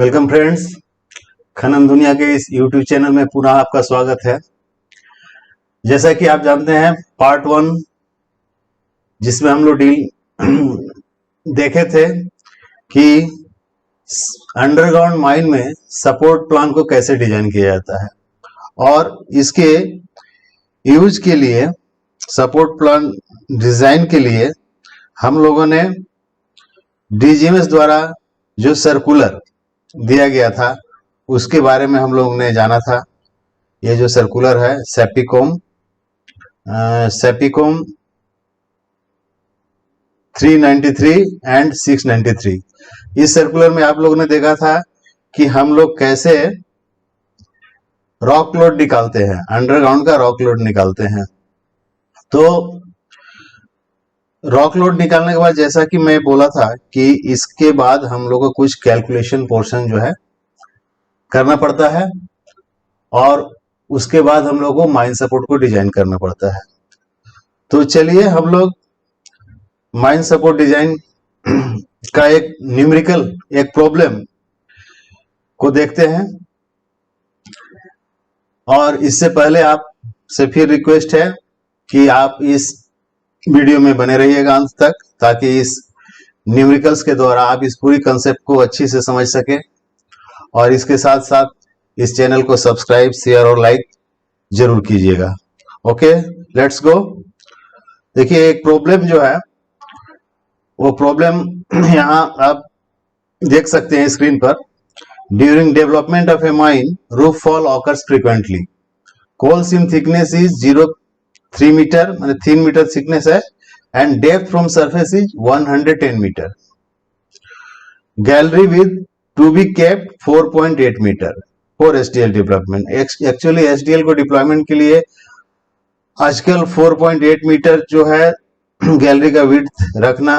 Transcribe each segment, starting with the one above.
Welcome friends, खनन दुनिया के इस YouTube चैनल में पुनः आपका स्वागत है। जैसा कि आप जानते हैं, पार्ट 1 जिसमें हम लोग देखे थे कि अंडरग्राउंड माइन में सपोर्ट प्लान को कैसे डिजाइन किया जाता है और इसके यूज के लिए सपोर्ट प्लान डिजाइन के लिए हम लोगों ने DGMS द्वारा जो सर्कुलर दिया गया था उसके बारे में हम लोगों ने जाना था। ये जो सर्कुलर है सेपिकोम 393 एंड 693, इस सर्कुलर में आप लोगों ने देखा था कि हम लोग कैसे रॉक लोड निकालते हैं, अंडरग्राउंड का रॉक लोड निकालते हैं। तो रॉक लोड निकालने के बाद जैसा कि मैं बोला था कि इसके बाद हम लोग को कुछ कैलकुलेशन पोर्शन जो है करना पड़ता है और उसके बाद हम लोग को माइन सपोर्ट को डिजाइन करना पड़ता है। तो चलिए हम लोग माइन सपोर्ट डिजाइन का एक न्यूमेरिकल एक प्रॉब्लम को देखते हैं। और इससे पहले आपसे फिर रिक्वेस्ट है कि आप इस वीडियो में बने रहिएगा अंत तक, ताकि इस न्यूमेरिकल्स के द्वारा आप इस पूरी कंसेप्ट को अच्छी से समझ सके और इसके साथ साथ इस चैनल को सब्सक्राइब, शेयर और लाइक जरूर कीजिएगा। Okay, let's go. देखिए, एक प्रॉब्लम जो है वो प्रॉब्लम यहाँ आप देख सकते हैं स्क्रीन पर। During development of a mine, roof fall occurs frequently. Coal seam thickness is 0.3 meter, माने 3 मीटर थिकनेस है, and depth from surface is 110 meter. Gallery width to be kept 4.8 meter for SDL deployment. Actually SDL को deployment के लिए आजकल 4.8 metre जो है gallery का width रखना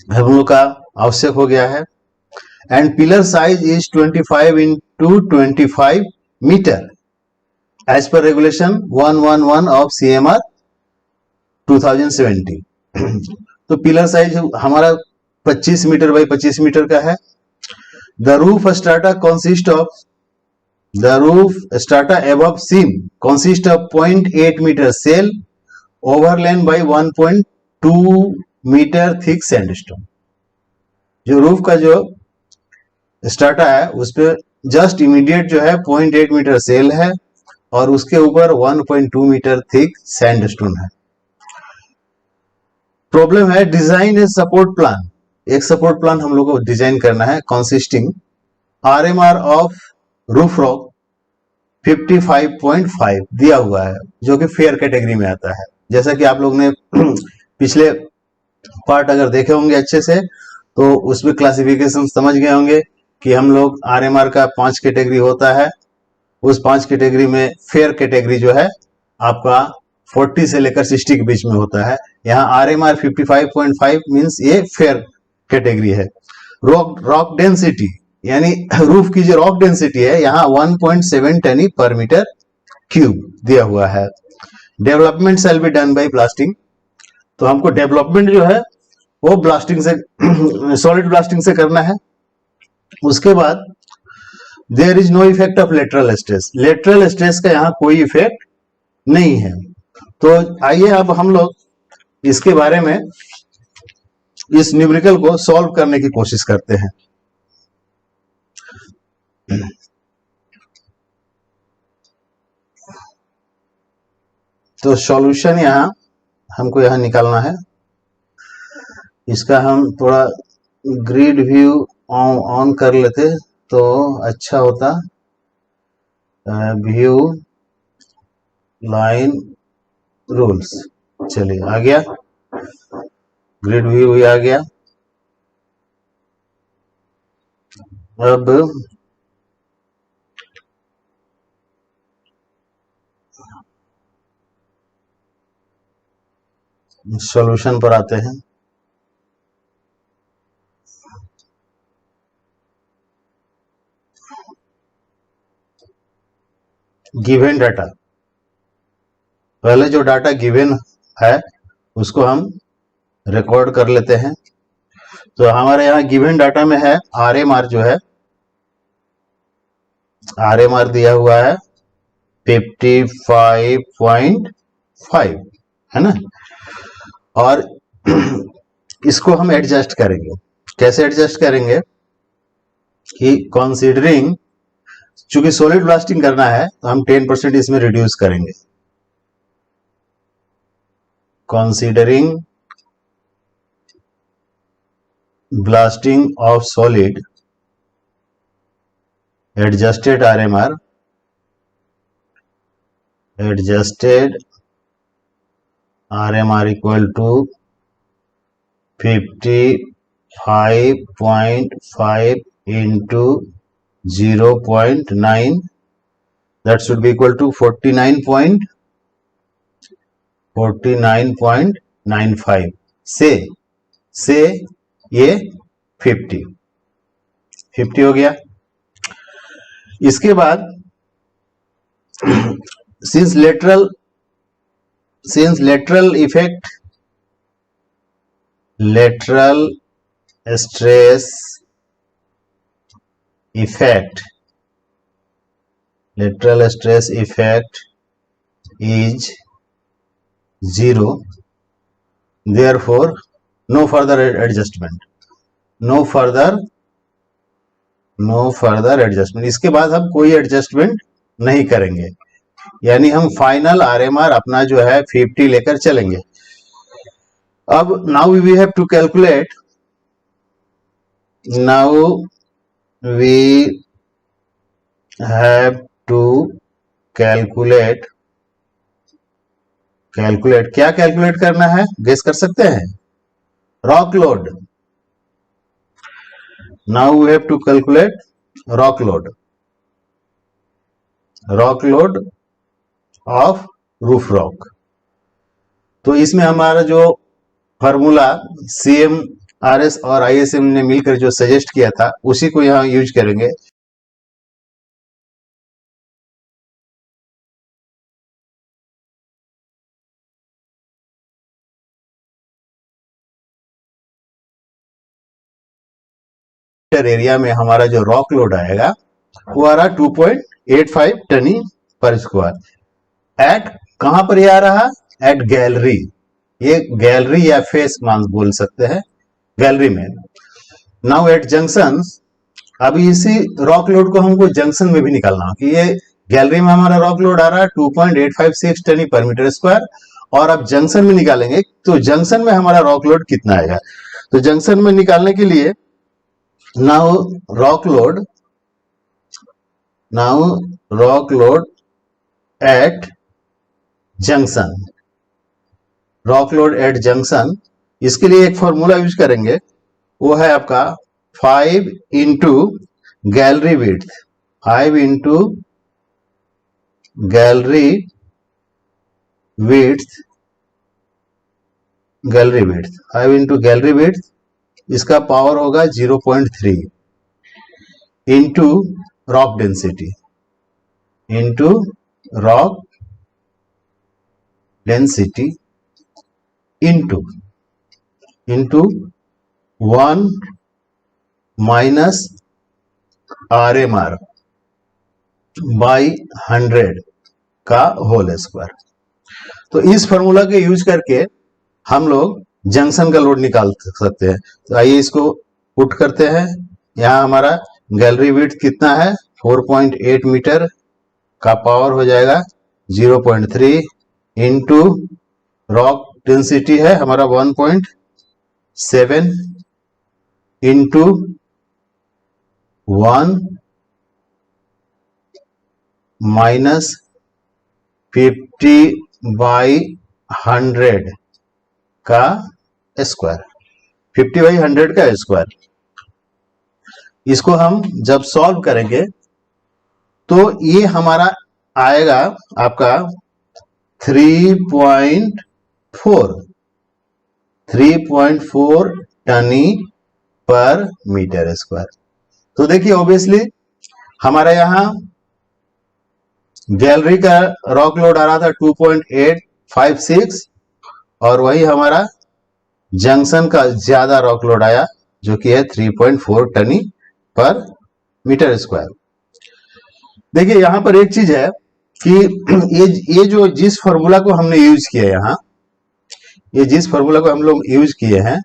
हम लोग का आवश्यक हो गया है। And pillar size is 25 into 25 meter as per regulation 111 of CMR 2070। तो पिलर साइज हमारा 25 मीटर बाई 25 मीटर का है। The roof strata above seam consist of 0.8 meter shell overlain by 1.2 meter thick sandstone। जो रूफ का जो strata है उस पे जस्ट इमीडिएट जो है 0.8 मीटर सेल है और उसके ऊपर 1.2 मीटर थिक सैंडस्टोन है। प्रॉब्लम है डिजाइन ए सपोर्ट प्लान। एक सपोर्ट प्लान हम लोग को डिजाइन करना है consisting RMR of roof rock 55.5 दिया हुआ है, जो कि फेयर कैटेगरी में आता है। जैसा कि आप लोग ने पिछले पार्ट अगर देखे होंगे अच्छे से तो उसमें क्लासिफिकेशन समझ गए होंगे कि हम लोग RMR का 5 कैटेगरी होता है। उस 5 कैटेगरी में फेयर कैटेगरी जो है आपका 40 से लेकर 60 के बीच में होता है। यहाँ RMR 55.5 मीन्स ये फेयर कैटेगरी है। रॉक डेंसिटी यानी रूफ की जो रॉक डेंसिटी है यहाँ 1.7 टन पर मीटर क्यूब दिया हुआ है। Development shall be done by blasting. तो हमको डेवलपमेंट जो है वो ब्लास्टिंग से सॉलिड ब्लास्टिंग से करना है। उसके बाद there is no effect of lateral stress. Lateral stress का यहाँ कोई इफेक्ट नहीं है। तो आइए अब हम लोग इसके बारे में इस न्यूमेरिकल को सॉल्व करने की कोशिश करते हैं। तो सॉल्यूशन यहाँ हमको यहाँ निकालना है। इसका हम थोड़ा ग्रिड व्यू ऑन कर लेते तो अच्छा होता। व्यू लाइन रूल्स, चलिए आ गया, ग्रिड व्यू आ गया। अब सॉल्यूशन पर आते हैं। गिवन डाटा, पहले जो डाटा गिवन है उसको हम रिकॉर्ड कर लेते हैं। तो हमारे यहाँ गिवन डाटा में है RMR जो है RMR दिया हुआ है 55.5, है ना। और इसको हम एडजस्ट करेंगे। कैसे एडजस्ट करेंगे कि कंसीडरिंग, चूंकि सॉलिड ब्लास्टिंग करना है तो हम 10% इसमें रिड्यूस करेंगे। Considering blasting of solid, adjusted RMR equal to 55.5 into 0.9, that should be equal to 49.95 से ये 50 हो गया। इसके बाद since lateral stress effect is 0, therefore no further adjustment। इसके बाद हम कोई एडजस्टमेंट नहीं करेंगे, यानी हम फाइनल RMR अपना जो है 50 लेकर चलेंगे। अब now we have to calculate क्या कैलकुलेट करना है, गेस कर सकते हैं? Rock load. Now we have to calculate rock load of roof rock. तो इसमें हमारा जो फार्मूला CMRS और ISM ने मिलकर जो सजेस्ट किया था उसी को यहां यूज करेंगे। एरिया में हमारा जो रॉक लोड आएगा वो आ रहा 2.85 टनी पर स्क्वायर। एट कहां पर ये आ रहा? At gallery. ये गैलरी या फेस मान बोल सकते हैं, गैलरी में। नाउ एट जंक्शन, अभी इसी रॉक लोड को हमको जंक्शन में भी निकालना कि ये गैलरी में हमारा रॉक लोड आ रहा है 2.856 टनी पर मीटर स्क्वायर, और अब जंक्शन में निकालेंगे तो जंक्शन में हमारा रॉक लोड कितना आएगा। तो जंक्शन में निकालने के लिए now rock load at junction, इसके लिए एक फॉर्मूला यूज करेंगे, वो है आपका 5 into gallery width. 5 into gallery width, इसका पावर होगा 0.3 into rock density, into 1 minus RMR by 100 का होल स्क्वायर। तो इस फॉर्मूला के यूज करके हम लोग जंक्शन का लोड निकाल सकते हैं। तो आइए इसको पुट करते हैं। यहां हमारा गैलरी विड्थ कितना है? 4.8 मीटर का पावर हो जाएगा 0.3 इंटू रॉक डेंसिटी है हमारा 1.7 इंटू 1 माइनस 50/100 का स्क्वायर, 50/100 का स्क्वायर। इसको हम जब सॉल्व करेंगे तो ये हमारा आएगा आपका 3.4 टनी पर मीटर स्क्वायर। तो देखिए ऑब्वियसली हमारा यहां गैलरी का रॉक लोड आ रहा था 2.856 और वही हमारा जंक्शन का ज्यादा रॉक लोड आया जो कि है 3.4 टनी पर मीटर स्क्वायर। देखिए यहां पर एक चीज है कि ये जो जिस फॉर्मूला को हमने यूज किया यहाँ, ये जिस फॉर्मूला को हम लोग यूज किए हैं,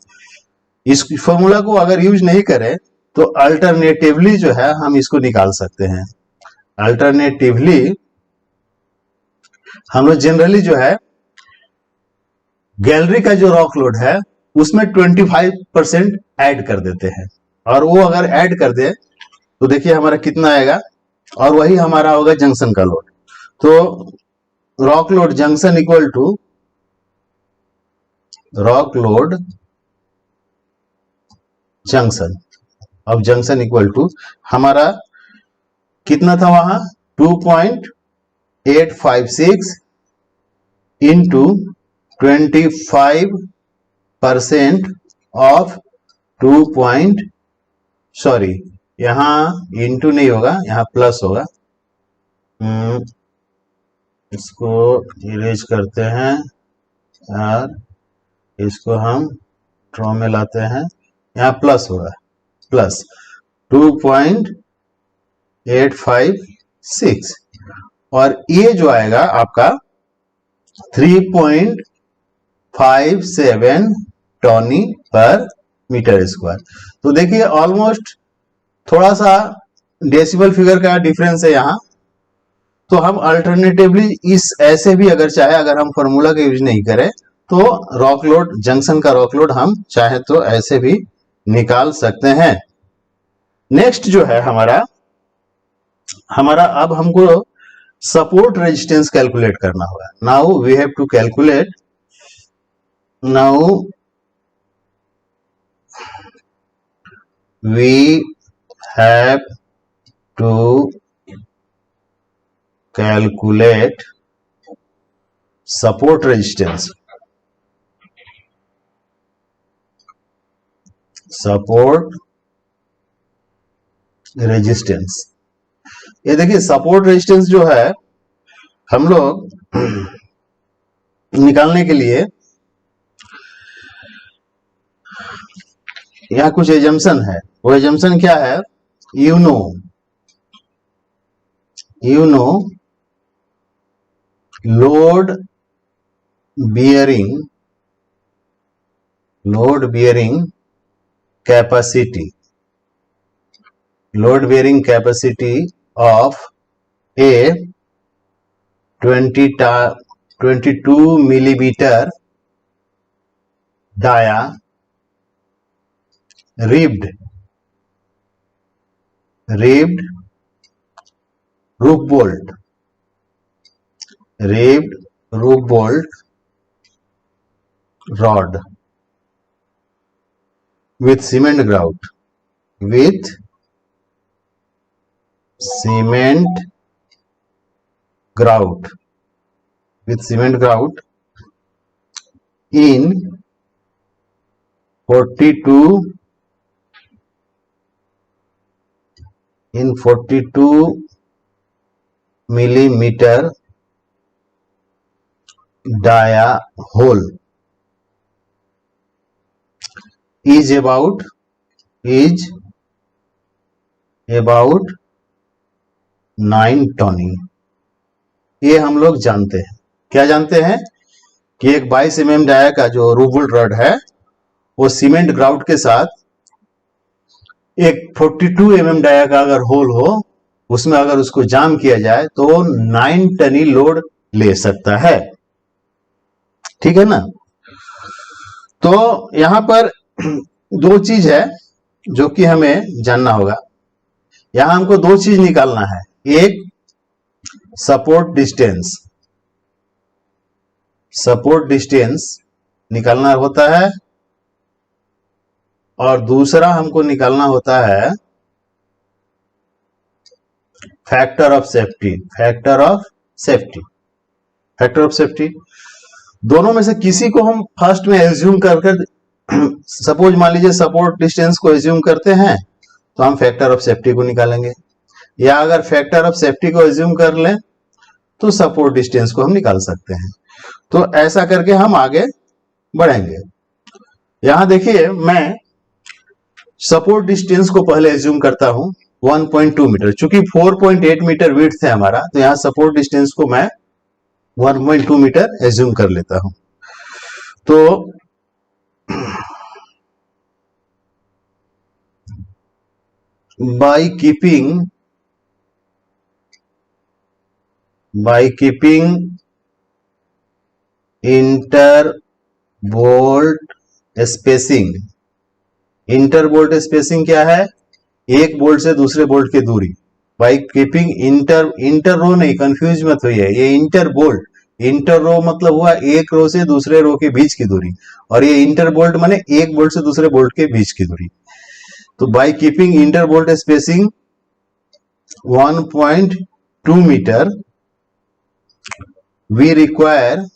इस फॉर्मूला को अगर यूज नहीं करें तो अल्टरनेटिवली जो है हम इसको निकाल सकते हैं। अल्टरनेटिवली हम लोग जनरली जो है गैलरी का जो रॉक लोड है उसमें 25% ऐड कर देते हैं, और वो अगर ऐड कर दे तो देखिए हमारा कितना आएगा, और वही हमारा होगा जंक्शन का लोड। तो rock load junction equal to rock load junction, अब जंक्शन इक्वल टू हमारा कितना था वहां 2.856 इंटू 25% ऑफ 2. सॉरी, यहां इंटू नहीं होगा, यहां प्लस होगा। इसको इरेज करते हैं और इसको हम ड्रॉ में लाते हैं, यहां प्लस होगा, प्लस 2.856, और ये जो आएगा आपका 3.57 टॉनी पर मीटर स्क्वायर। तो देखिए ऑलमोस्ट थोड़ा सा डेसिमल फिगर का डिफरेंस है यहाँ। तो हम अल्टरनेटिवली इस ऐसे भी अगर चाहे, अगर हम फॉर्मूला का यूज नहीं करें तो रॉक लोड जंक्शन का रॉक लोड हम चाहे तो ऐसे भी निकाल सकते हैं। नेक्स्ट जो है हमारा अब हमको सपोर्ट रेजिस्टेंस कैलकुलेट करना होगा। Now we have to calculate, now we have to calculate support resistance, ये देखिए सपोर्ट रेजिस्टेंस जो है हम लोग निकालने के लिए यहां कुछ एजम्पशन है। वो एजम्पशन क्या है, you know load bearing capacity of a 22 millimeter dia ribbed roof bolt rod with cement grout in 42 millimeter dia hole is about 9 टनी। ये हम लोग जानते हैं, क्या जानते हैं कि एक 22 mm डाया का जो रूबुल रड है वो सीमेंट ग्राउट के साथ एक 42 mm डाया का अगर होल हो, उसमें अगर उसको जाम किया जाए तो 9 टनी लोड ले सकता है। ठीक है ना। तो यहां पर दो चीज है जो कि हमें जानना होगा। यहां हमको दो चीज निकालना है, एक सपोर्ट डिस्टेंस निकालना होता है, और दूसरा हमको निकालना होता है फैक्टर ऑफ सेफ्टी। दोनों में से किसी को हम फर्स्ट में एज्यूम कर सपोज मान लीजिए सपोर्ट डिस्टेंस को एज्यूम करते हैं तो हम फैक्टर ऑफ सेफ्टी को निकालेंगे, या अगर फैक्टर ऑफ सेफ्टी को एज्यूम कर लें तो सपोर्ट डिस्टेंस को हम निकाल सकते हैं। तो ऐसा करके हम आगे बढ़ेंगे। यहां देखिए मैं सपोर्ट डिस्टेंस को पहले एज्यूम करता हूं, 1.2 मीटर। चूंकि 4.8 मीटर विड्थ है हमारा, तो यहाँ सपोर्ट डिस्टेंस को मैं 1.2 मीटर एज्यूम कर लेता हूं। तो by keeping interbolt spacing, interbolt spacing क्या है? एक बोल्ट से दूसरे बोल्ट की दूरी। बाई कीपिंग इंटर रो नहीं, कंफ्यूज मत होइए, ये इंटर बोल्ट, इंटर रो मतलब हुआ एक रो से दूसरे रो के बीच की दूरी, और ये इंटर बोल्ट माने एक बोल्ट से दूसरे बोल्ट के बीच की दूरी। तो by keeping inter bolt spacing 1.2 meter, we require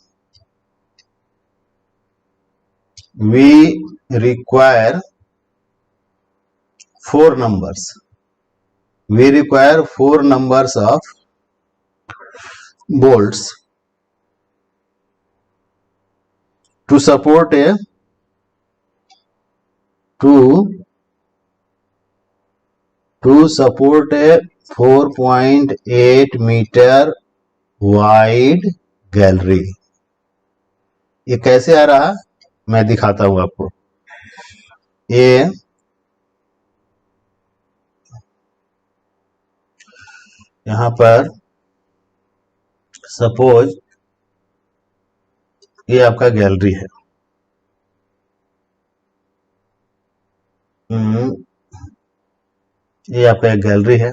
4 numbers. We require 4 numbers of bolts to support a 4.8 meter wide gallery. ये कैसे आ रहा मैं दिखाता हूं आपको। ये यहां पर सपोज ये आपका गैलरी है, ये आपका एक गैलरी है,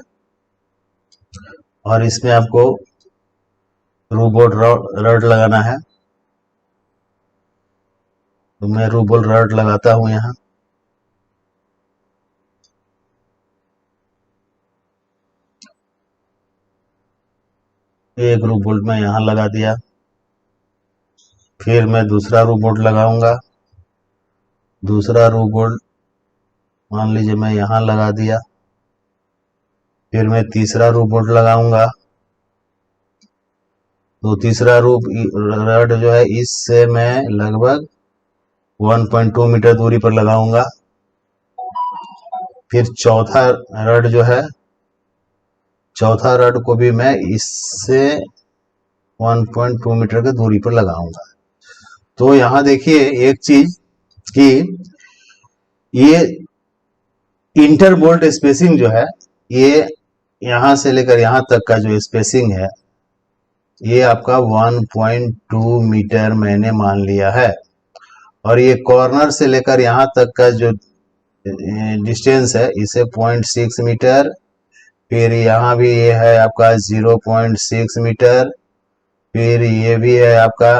और इसमें आपको रूबोल्ट रड लगाना है। तो मैं रूबोल्ट रड लगाता हूं यहां। एक रूबोल्ट मैं यहां लगा दिया, फिर मैं दूसरा रूबोल्ट लगाऊंगा, दूसरा रूबोल्ट मान लीजिए मैं यहां लगा दिया, फिर मैं तीसरा रूबोल्ट लगाऊंगा। तो तीसरा रड जो है इससे मैं लगभग 1.2 मीटर दूरी पर लगाऊंगा। फिर चौथा रड जो है, चौथा रड को भी मैं इससे 1.2 मीटर की दूरी पर लगाऊंगा। तो यहां देखिए एक चीज कि ये इंटरबोल्ट स्पेसिंग जो है, ये यहां से लेकर यहां तक का जो स्पेसिंग है, ये आपका 1.2 मीटर मैंने मान लिया है। और ये कॉर्नर से लेकर यहां तक का जो डिस्टेंस है, इसे 0.6 मीटर, फिर यहाँ भी ये है आपका 0.6 मीटर, फिर ये भी है आपका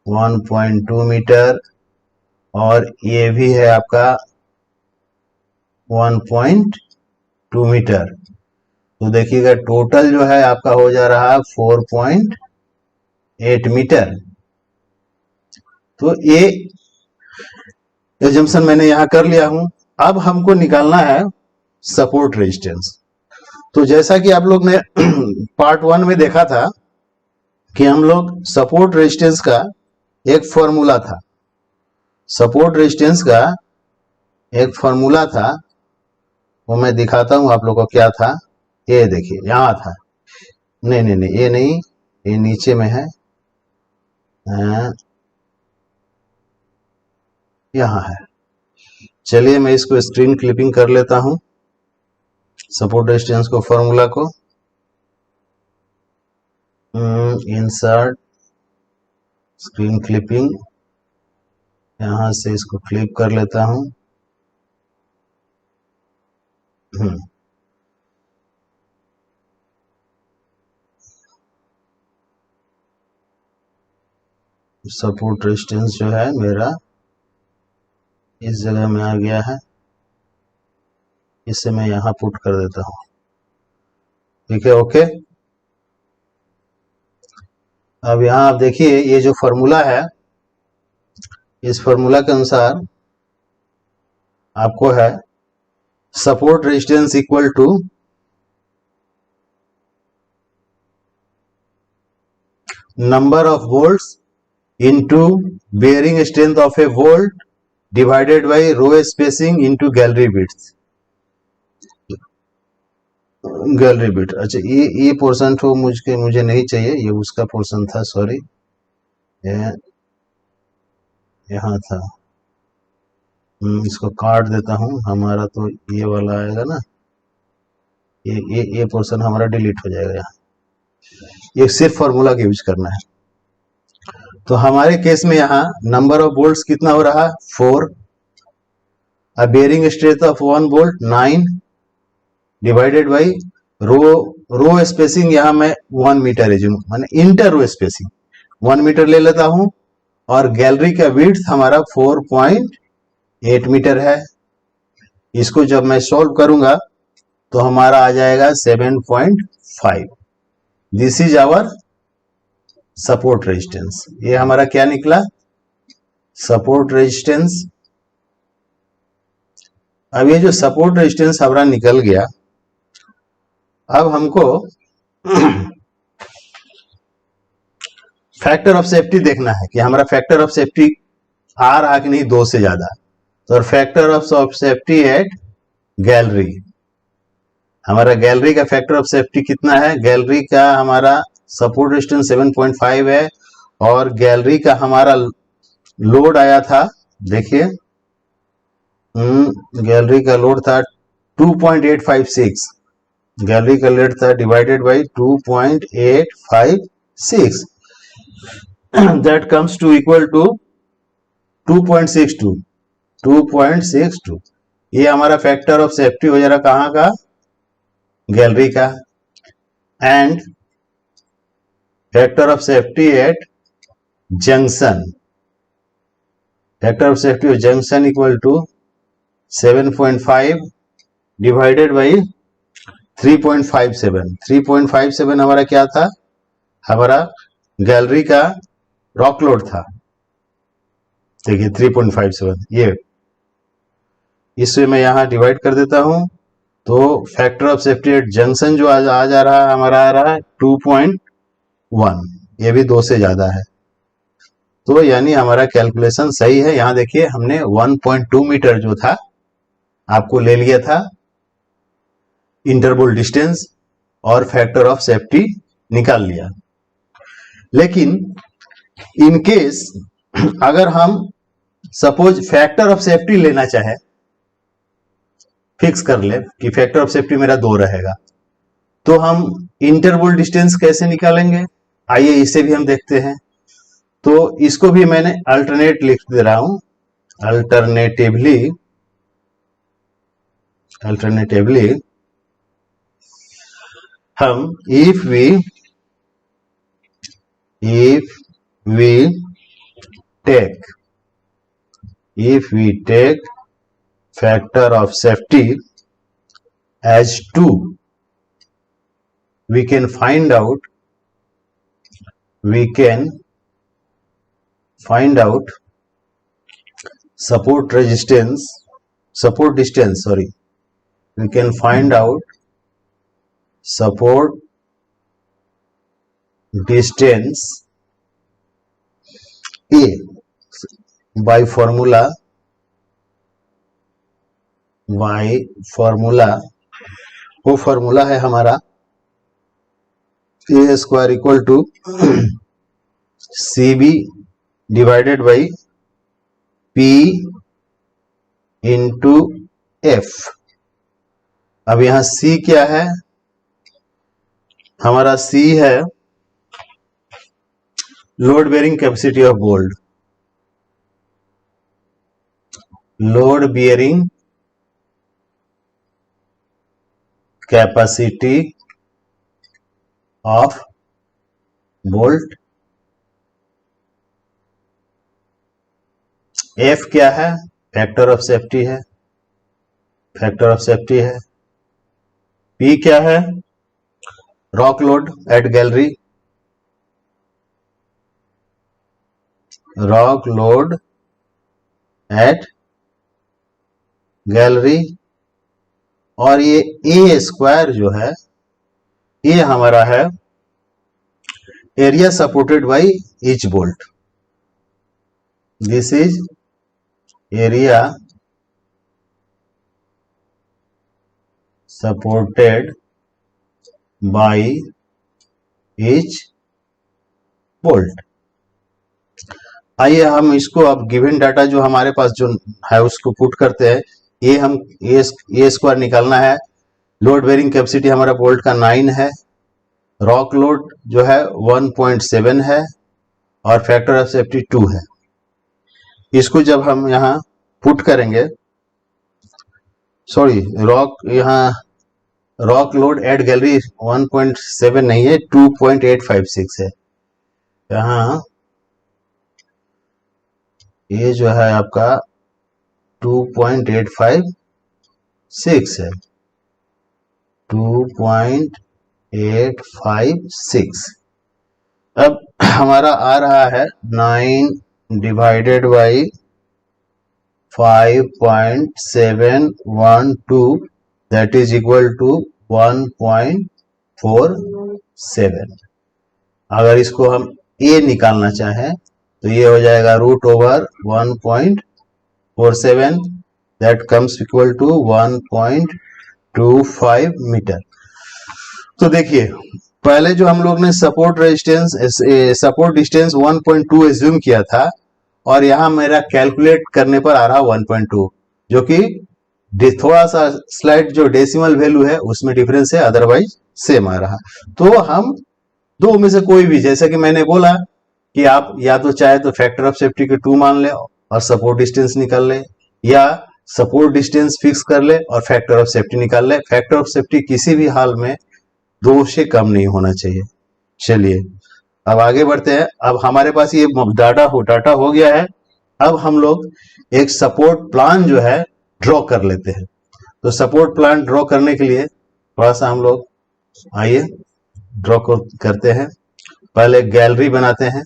1.2 मीटर, और ये भी है आपका 1.2 मीटर। तो देखिएगा टोटल जो है आपका हो जा रहा है 4.8 मीटर। तो ये एजम्पशन मैंने यहां कर लिया हूं। अब हमको निकालना है सपोर्ट रेजिस्टेंस। तो जैसा कि आप लोग ने पार्ट 1 में देखा था कि हम लोग सपोर्ट रेजिस्टेंस का एक फॉर्मूला था, सपोर्ट रेजिस्टेंस का एक फॉर्मूला था, वो मैं दिखाता हूं आप लोगों को क्या था। ये देखिए यहां था, नहीं ये नहीं, ये नीचे में है, यहां है। चलिए मैं इसको स्क्रीन क्लिपिंग कर लेता हूं, सपोर्ट रेजिस्टेंस को फॉर्मूला को। इंसर्ट स्क्रीन क्लिपिंग, यहां से इसको क्लिप कर लेता हूं। सपोर्ट रेजिस्टेंस जो है मेरा इस जगह में आ गया है, इसे मैं यहां पुट कर देता हूं। ठीक है, ओके। अब यहां आप देखिए ये जो फॉर्मूला है, इस फॉर्मूला के अनुसार आपको है support resistance equal to number of bolts into bearing strength of a bolt divided by row spacing into gallery width. Gallery width, अच्छा ये पोर्शन तो मुझे नहीं चाहिए, ये उसका पोर्शन था, सॉरी, ये यहाँ था। इसको काट देता हूँ, हमारा तो ये वाला आएगा ना, ये पोर्शन हमारा डिलीट हो जाएगा यहाँ। ये सिर्फ फॉर्मूला का यूज करना है। तो हमारे केस में यहाँ नंबर ऑफ बोल्ट्स कितना हो रहा, 4। अब bearing strength of 1 bolt 9 divided by rho spacing, यहाँ मैं 1 मीटर एज्यूम, माने इंटर रो स्पेसिंग 1 मीटर ले लेता हूं, और गैलरी का विड्थ हमारा 4.8 मीटर है। इसको जब मैं सॉल्व करूंगा तो हमारा आ जाएगा 7.5। This is our support resistance. ये हमारा क्या निकला, सपोर्ट रेजिस्टेंस। अब ये जो सपोर्ट रेजिस्टेंस हमारा निकल गया, अब हमको फैक्टर ऑफ सेफ्टी देखना है कि हमारा फैक्टर ऑफ सेफ्टी आ रहा कि नहीं 2 से ज्यादा। तो factor of safety eight gallery, हमारा गैलरी का फैक्टर ऑफ सेफ्टी कितना है, गैलरी का हमारा सपोर्ट रेजिस्टेंस 7.5 है, और गैलरी का हमारा लोड आया था, देखिए गैलरी का लोड था 2.856, गैलरी का लोड था divided by 2.856, that comes to equal to 2.62। ये हमारा फैक्टर ऑफ सेफ्टी हो जा रहा कहाँ का, गैलरी का। And factor of safety at junction, factor of safety of junction equal to 7.5 divided by 3.57। 3.57 हमारा क्या था, हमारा गैलरी का रॉक लोड था, देखिए 3.57, ये इससे मैं यहां डिवाइड कर देता हूं, तो factor of safety at junction जो आ जा रहा है हमारा, आ रहा है 2.1, ये भी 2 से ज्यादा है। तो यानी हमारा कैलकुलेशन सही है। यहां देखिए हमने 1.2 मीटर जो था आपको ले लिया था इंटरवल डिस्टेंस, और फैक्टर ऑफ सेफ्टी निकाल लिया। लेकिन इन केस अगर हम सपोज फैक्टर ऑफ सेफ्टी लेना चाहे, फिक्स कर ले कि फैक्टर ऑफ सेफ्टी मेरा 2 रहेगा, तो हम इंटरवल डिस्टेंस कैसे निकालेंगे, आइए इसे भी हम देखते हैं। तो इसको भी मैंने अल्टरनेट लिख दे रहा हूं, अल्टरनेटिवली हम if we take factor of safety as 2, we can find out support distance, we can find out support distance A by formula, वो फॉर्मूला है हमारा A square equal to CB divided by P into F। अब यहां C क्या है, हमारा C है load bearing capacity of bolt, load bearing capacity of bolt. F क्या है, फैक्टर ऑफ सेफ्टी है, P क्या है, रॉक लोड एट गैलरी, और ये ए स्क्वायर जो है ये हमारा है area supported by each bolt, this is area supported by each bolt. आइए हम इसको अब गिवन डाटा जो हमारे पास जो है उसको पुट करते हैं। ये हम ए स्क्वायर निकालना है। लोड बेरिंग कैपेसिटी हमारा बोल्ट का 9 है। रॉक लोड जो है 1.7 है और फैक्टर ऑफ सेफ्टी 2 है। इसको जब हम यहाँ पुट करेंगे, सॉरी रॉक, यहाँ रॉक लोड एट गैलरी 1.7 नहीं है, 2.856 है। यहाँ ये जो है आपका 2.856 है, 2.856। अब हमारा आ रहा है 9 divided by 5.712, that is equal to 1.47। अगर इसको हम ए निकालना चाहें तो ये हो जाएगा root over 1.47, that comes equal to 1.25 meter. तो देखिए पहले जो हम लोग ने सपोर्ट डिस्टेंस 1.2 एज्यूम किया था और यहाँ मेरा कैलकुलेट करने पर आ रहा 1.2, जो कि थोड़ा सा स्लाइड जो डेसिमल वैल्यू है उसमें डिफरेंस है, अदरवाइज सेम आ रहा। तो हम दो में से कोई भी, जैसे कि मैंने बोला कि आप या तो चाहे तो फैक्टर ऑफ सेफ्टी के 2 मान ले और सपोर्ट डिस्टेंस निकाल ले, या सपोर्ट डिस्टेंस फिक्स कर ले और फैक्टर ऑफ सेफ्टी निकाल ले। फैक्टर ऑफ सेफ्टी किसी भी हाल में 2 से कम नहीं होना चाहिए। चलिए अब आगे बढ़ते हैं। अब हमारे पास ये डाटा हो गया है। अब हम लोग एक सपोर्ट प्लान जो है ड्रॉ कर लेते हैं। तो सपोर्ट प्लान ड्रॉ करने के लिए थोड़ा सा हम लोग आइए ड्रॉ करते हैं। पहले गैलरी बनाते हैं।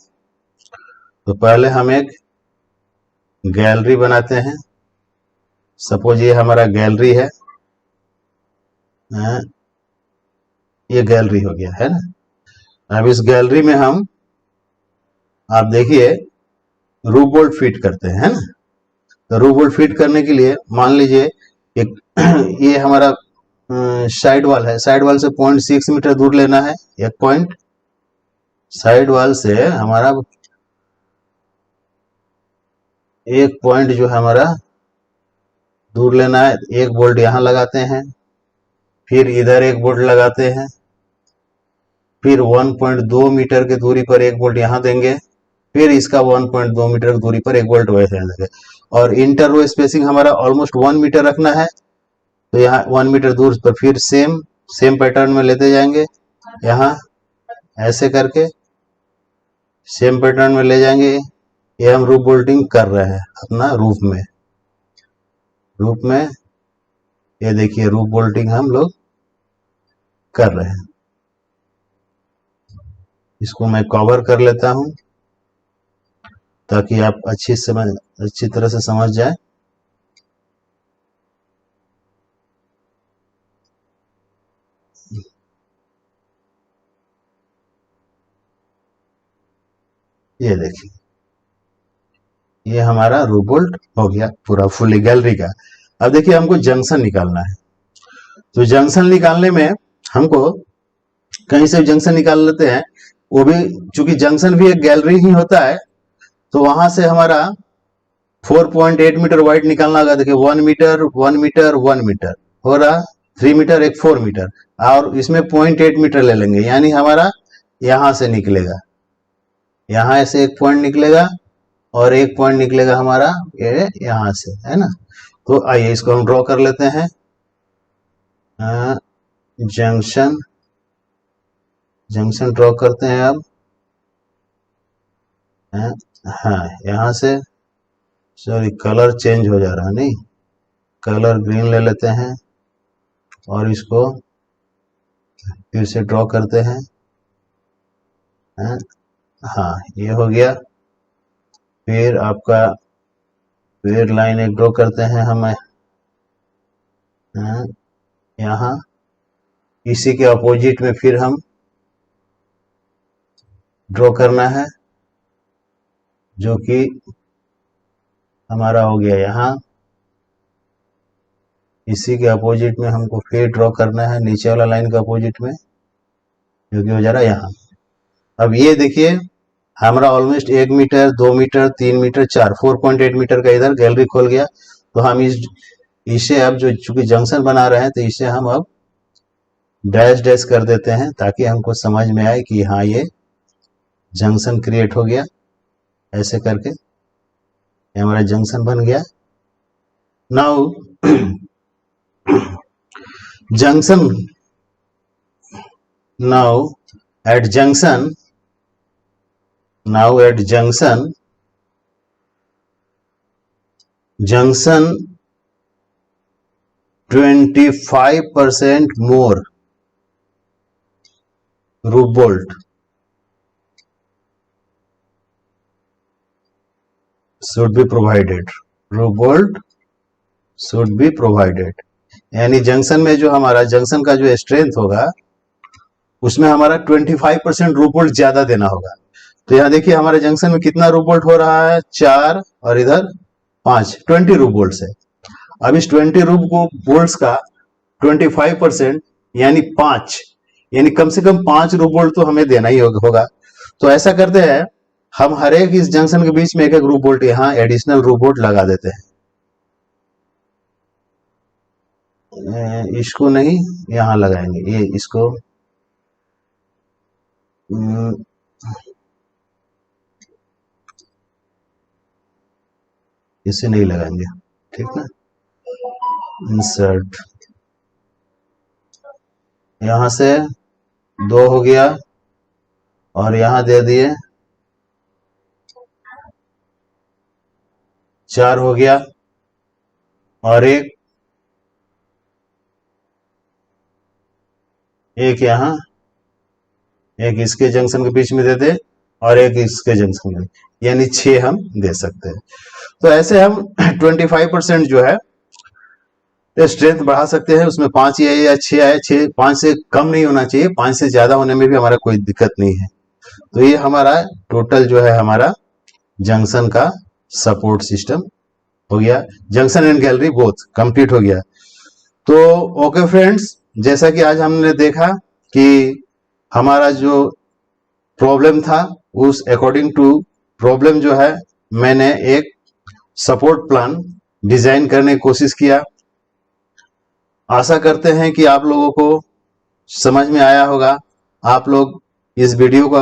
तो पहले हम एक गैलरी बनाते हैं। सपोज ये हमारा गैलरी है, ये गैलरी हो गया है ना। अब इस गैलरी में हम, आप देखिए, रूफ बोल्ट फिट करते हैं, है ना। तो रूफ बोल्ट फिट करने के लिए मान लीजिए एक ये हमारा साइड वाल है। साइड वाल से 0.6 मीटर दूर लेना है। एक पॉइंट साइड वाल से हमारा एक पॉइंट जो है हमारा दूर लेना है। एक बोल्ट यहां लगाते हैं, फिर इधर एक बोल्ट लगाते हैं, फिर 1.2 मीटर की दूरी पर एक बोल्ट यहां देंगे, फिर इसका 1.2 मीटर की दूरी पर एक बोल्ट वैसे देंगे। और इंटर रो स्पेसिंग हमारा ऑलमोस्ट 1 मीटर रखना है। तो यहाँ 1 मीटर दूर पर फिर सेम पैटर्न में लेते जाएंगे। यहाँ ऐसे करके सेम पैटर्न में ले जाएंगे। ये हम रूफ बोल्टिंग कर रहे हैं अपना रूफ में। ये देखिए रूफ बोल्टिंग हम लोग कर रहे हैं। इसको मैं कवर कर लेता हूं ताकि आप अच्छी तरह से समझ जाए। ये देखिए ये हमारा रूफ बोल्ट हो गया पूरा फुली गैलरी का। अब देखिए हमको जंक्शन निकालना है। तो जंक्शन निकालने में हमको कहीं से जंक्शन निकाल लेते हैं। वो भी चूंकि जंक्शन भी एक गैलरी ही होता है, तो वहां से हमारा 4.8 मीटर वाइड निकालना होगा। देखिए 1 मीटर 1 मीटर 1 मीटर हो रहा, 3 मीटर, एक 4 मीटर, और इसमें 0.8 मीटर ले लेंगे, यानी हमारा यहां से निकलेगा, यहां से एक पॉइंट निकलेगा और एक पॉइंट निकलेगा हमारा ये यहां से, है ना। तो आइए इसको हम ड्रॉ कर लेते हैं। जंक्शन ड्रॉ करते हैं अब। हाँ यहां से, सॉरी कलर चेंज हो जा रहा है, नहीं, कलर ग्रीन ले लेते हैं और इसको फिर से ड्रॉ करते हैं। हाँ ये हो गया। फिर आपका फिर लाइन एक ड्रॉ करते हैं हमें यहाँ, इसी के अपोजिट में फिर हम ड्रॉ करना है, जो कि हमारा हो गया यहाँ। इसी के अपोजिट में हमको फिर ड्रॉ करना है, नीचे वाला लाइन के अपोजिट में। क्योंकि हो जा रहा है यहाँ। अब ये देखिए हमारा almost 1 meter 2 meter 3 meter 4 meter का इधर गैलरी खोल गया। तो हम इसे अब जो चूंकि जंक्शन बना रहे हैं तो इसे हम अब डैश डैश कर देते हैं ताकि हमको समझ में आए कि हाँ ये जंक्शन क्रिएट हो गया। ऐसे करके ये हमारा जंक्शन बन गया। Now junction now at junction junction 25% more roof bolt should be provided, roof bolt should be provided। यानी जंक्शन में जो हमारा जंक्शन का जो स्ट्रेंथ होगा उसमें हमारा 25% रूफ बोल्ट ज्यादा देना होगा। तो यहाँ देखिए हमारे जंक्शन में कितना रूफ बोल्ट हो रहा है, 4 और इधर 5, 20 रूफ बोल्ट है। अब इस 20 रूफ बोल्ट का 25% यानी 5, यानी कम से कम 5 रूफ बोल्ट तो हमें देना ही होगा। तो ऐसा करते हैं हम हर एक इस जंक्शन के बीच में एक एक रूफ बोल्ट यहाँ एडिशनल रूफ बोल्ट लगा देते हैं। इसको नहीं यहाँ लगाएंगे, ये इसको इसे नहीं लगाएंगे, ठीक ना। इंसर्ट यहां से 2 हो गया और यहां दे दिए 4 हो गया और एक यहां, एक इसके जंक्शन के बीच में दे दे और एक इसके जंक्शन में, यानी 6 हम दे सकते हैं। तो ऐसे हम 25% जो है स्ट्रेंथ बढ़ा सकते हैं। उसमें 5 या 6 आए, 5 से कम नहीं होना चाहिए, 5 से ज्यादा होने में भी हमारा कोई दिक्कत नहीं है। तो ये हमारा टोटल जो है हमारा जंक्शन का सपोर्ट सिस्टम हो गया, junction and gallery both complete हो गया। तो ओके फ्रेंड्स, जैसा कि आज हमने देखा कि हमारा जो प्रॉब्लम था उस अकॉर्डिंग टू प्रॉब्लम जो है मैंने एक सपोर्ट प्लान डिजाइन करने की कोशिश किया। आशा करते हैं कि आप लोगों को समझ में आया होगा। आप लोग इस वीडियो को